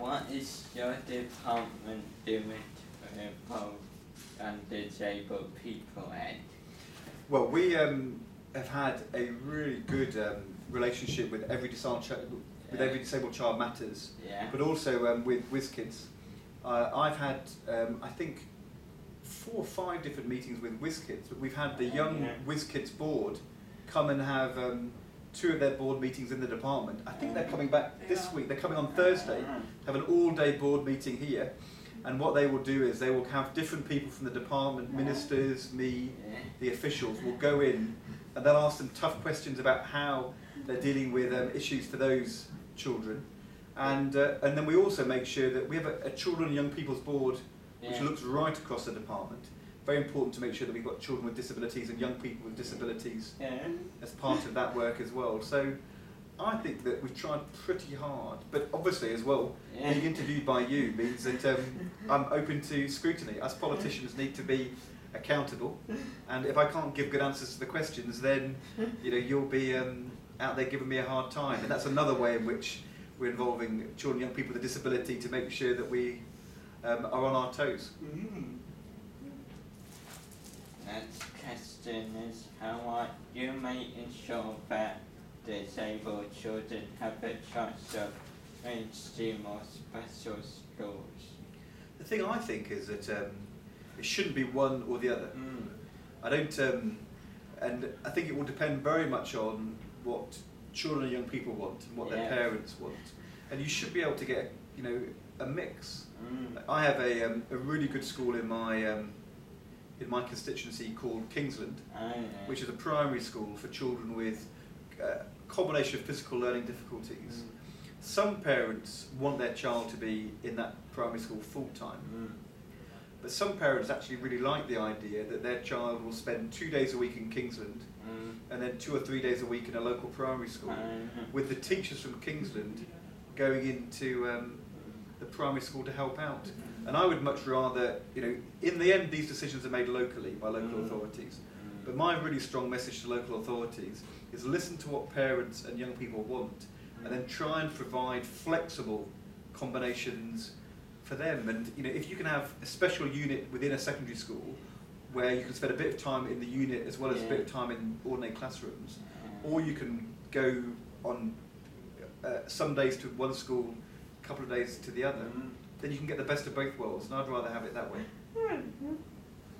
what is your department doing to involve disabled people, Ed? Well, we have had a really good relationship with every disabled child matters, but also with WizKids. I've had, I think, 4 or 5 different meetings with WizKids, but we've had the young WizKids board come and have 2 of their board meetings in the department. I think they're coming back this week. They're coming on Thursday, have an all-day board meeting here, and what they will do is they will have different people from the department, ministers, me, the officials, will go in and they'll ask them tough questions about how they're dealing with issues for those children. And then we also make sure that we have a children and young people's board which looks right across the department. Very important to make sure that we've got children with disabilities and young people with disabilities as part of that work as well. So I think that we've tried pretty hard, but obviously as well, being interviewed by you means that I'm open to scrutiny. Us politicians need to be accountable, and if I can't give good answers to the questions, then you'll be out there giving me a hard time. And that's another way in which we're involving children and young people with a disability to make sure that we are on our toes. Next question is, how are you making sure that disabled children have a choice of mainstream or special schools? The thing I think is that it shouldn't be one or the other. I don't, and I think it will depend very much on what children and young people want and what their parents want. And you should be able to get, a mix. I have a really good school in my constituency called Kingsland, which is a primary school for children with a combination of physical learning difficulties. Some parents want their child to be in that primary school full time, but some parents actually really like the idea that their child will spend 2 days a week in Kingsland and then 2 or 3 days a week in a local primary school, with the teachers from Kingsland going into the primary school to help out. And I would much rather, in the end these decisions are made locally by local authorities, but my really strong message to local authorities is listen to what parents and young people want and then try and provide flexible combinations for them. And if you can have a special unit within a secondary school where you can spend a bit of time in the unit as well as a bit of time in ordinary classrooms, or you can go on some days to one school, a couple of days to the other, then you can get the best of both worlds, and I'd rather have it that way.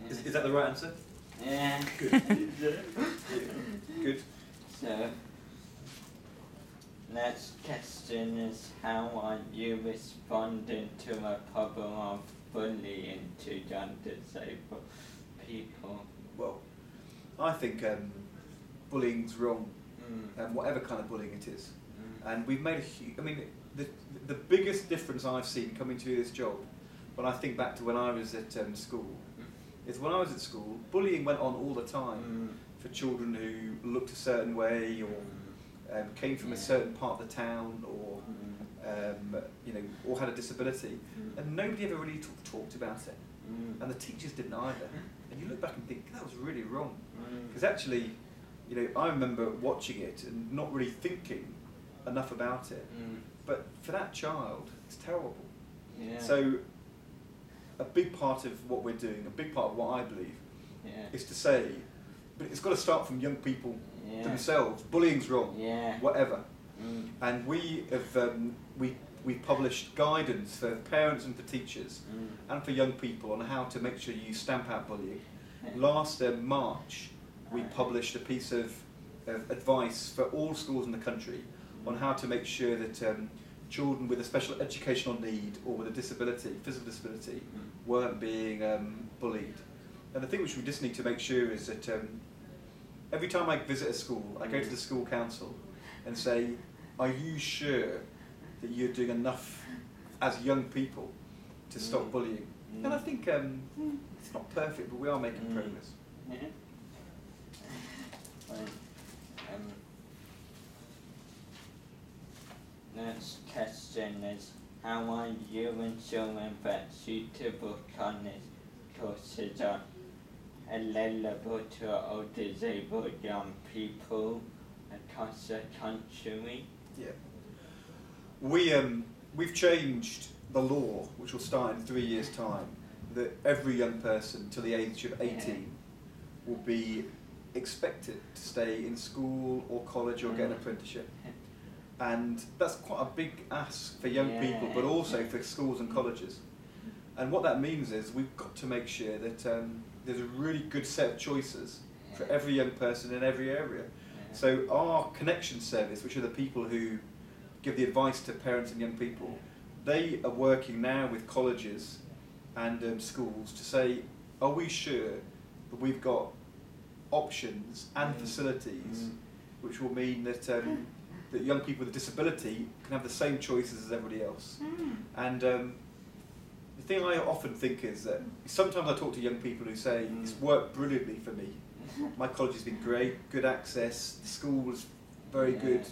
Is that the right answer? Yeah. Good. Good. So, next question is, how are you responding to a problem of bullying to young disabled people? Well, I think bullying's wrong, whatever kind of bullying it is. And we've made a huge, the biggest difference I've seen coming to this job, when I think back to when I was at school, is when I was at school, bullying went on all the time for children who looked a certain way or came from a certain part of the town or or had a disability, and nobody ever really talked about it, and the teachers didn't either. And you look back and think that was really wrong, because actually, I remember watching it and not really thinking enough about it. But for that child, it's terrible. So a big part of what we're doing, a big part of what I believe, is to say, but it's got to start from young people themselves. Bullying's wrong, whatever. And we have we published guidance for parents and for teachers and for young people on how to make sure you stamp out bullying. Last March, we published a piece of advice for all schools in the country on how to make sure that children with a special educational need or with a disability, physical disability, weren't being bullied. And the thing which we just need to make sure is that every time I visit a school, I go to the school council and say, are you sure that you're doing enough as young people to stop bullying? And I think it's not perfect, but we are making progress. Next question is, how are you ensuring that suitable courses are available to all disabled young people across the country? We we've changed the law, which will start in 3 years' time, that every young person till the age of 18 will be expected to stay in school or college or get an apprenticeship. And that's quite a big ask for young people, but also for schools and colleges. And what that means is we've got to make sure that there's a really good set of choices for every young person in every area. So our connection service, which are the people who give the advice to parents and young people, they are working now with colleges and schools to say, are we sure that we've got options and facilities which will mean that that young people with a disability can have the same choices as everybody else. And the thing I often think is that sometimes I talk to young people who say, it's worked brilliantly for me. My college has been great, good access, the school was very good.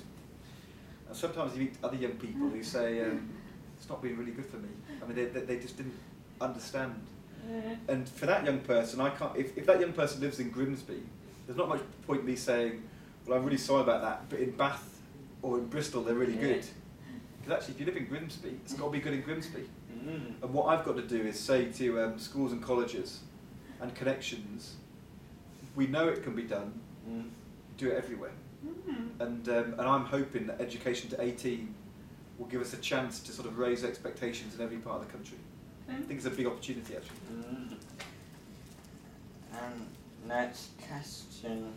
And sometimes you meet other young people who say, it's not been really good for me. I mean, they just didn't understand. And for that young person, I can't. If that young person lives in Grimsby, there's not much point in me saying, well, I'm really sorry about that, but in Bath or in Bristol, they're really good. Because actually, if you live in Grimsby, it's got to be good in Grimsby. And what I've got to do is say to schools and colleges and connections, we know it can be done, do it everywhere. And I'm hoping that education to 18 will give us a chance to sort of raise expectations in every part of the country. I think it's a big opportunity, actually. And next question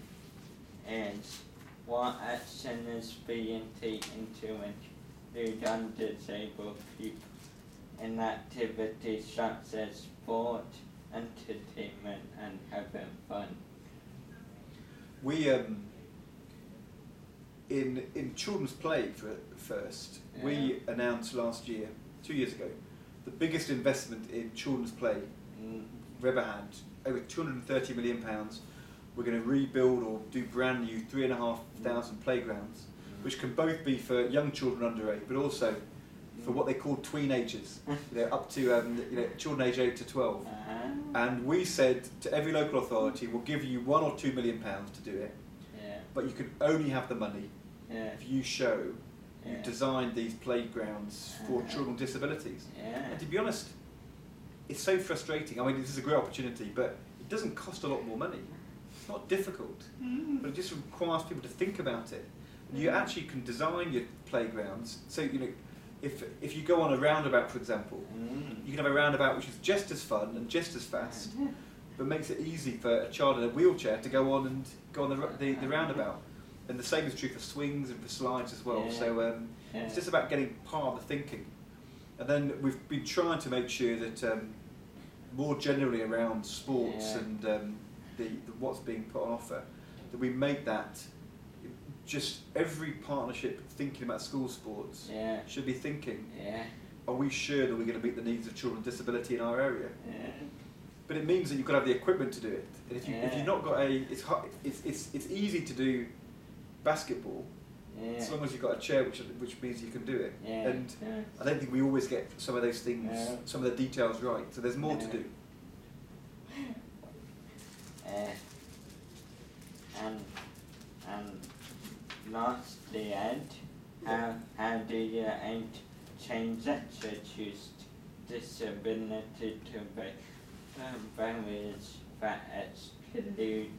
is, what action is being taken to include undisabled people in activities such as sport, entertainment and having fun? We, in children's play first, we announced last year, 2 years ago, the biggest investment in children's play we've ever had, over £230 million. We're going to rebuild or do brand new 3,500 playgrounds, which can both be for young children under 8, but also for what they call tweenagers, up to children aged 8 to 12. And we said to every local authority, we'll give you £1 or £2 million to do it, but you can only have the money if you show you designed these playgrounds for children with disabilities. And to be honest, it's so frustrating. I mean, this is a great opportunity, but it doesn't cost a lot more money. It's not difficult, but it just requires people to think about it. And you actually can design your playgrounds. So, if you go on a roundabout, for example, you can have a roundabout which is just as fun and just as fast, but makes it easy for a child in a wheelchair to go on the roundabout. And the same is true for swings and for slides as well. So it's just about getting part of the thinking. And then we've been trying to make sure that more generally around sports and the what's being put on offer, that we make that just every partnership thinking about school sports should be thinking, are we sure that we're going to meet the needs of children with disability in our area? But it means that you've got to have the equipment to do it. And if you've not got it's easy to do basketball as long as you've got a chair, which means you can do it. And I don't think we always get some of those things, some of the details right. So there's more to do. And lastly, Ed, how do you aim to change attitudes to disability to barriers that exclude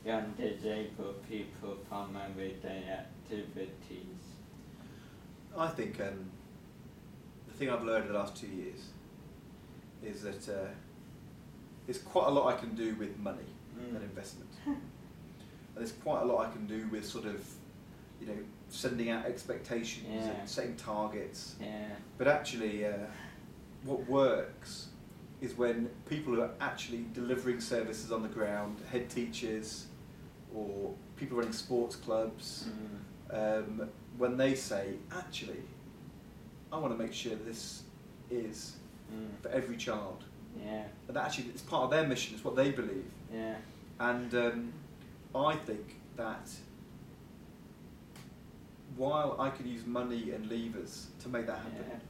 young disabled people from everyday activities? I think the thing I've learned in the last 2 years is that there's quite a lot I can do with money and investment. And there's quite a lot I can do with sort of, sending out expectations and setting targets. But actually, what works is when people are actually delivering services on the ground, head teachers or people running sports clubs, when they say, actually, I want to make sure this is for every child. And actually it's part of their mission, it's what they believe. And I think that while I can use money and levers to make that happen,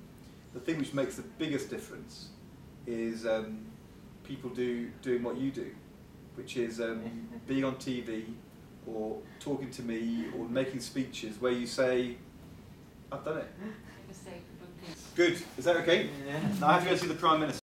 the thing which makes the biggest difference is people doing what you do, which is being on TV or talking to me or making speeches where you say, I've done it. Good. Is that okay? Yeah. Now I have to go see the Prime Minister.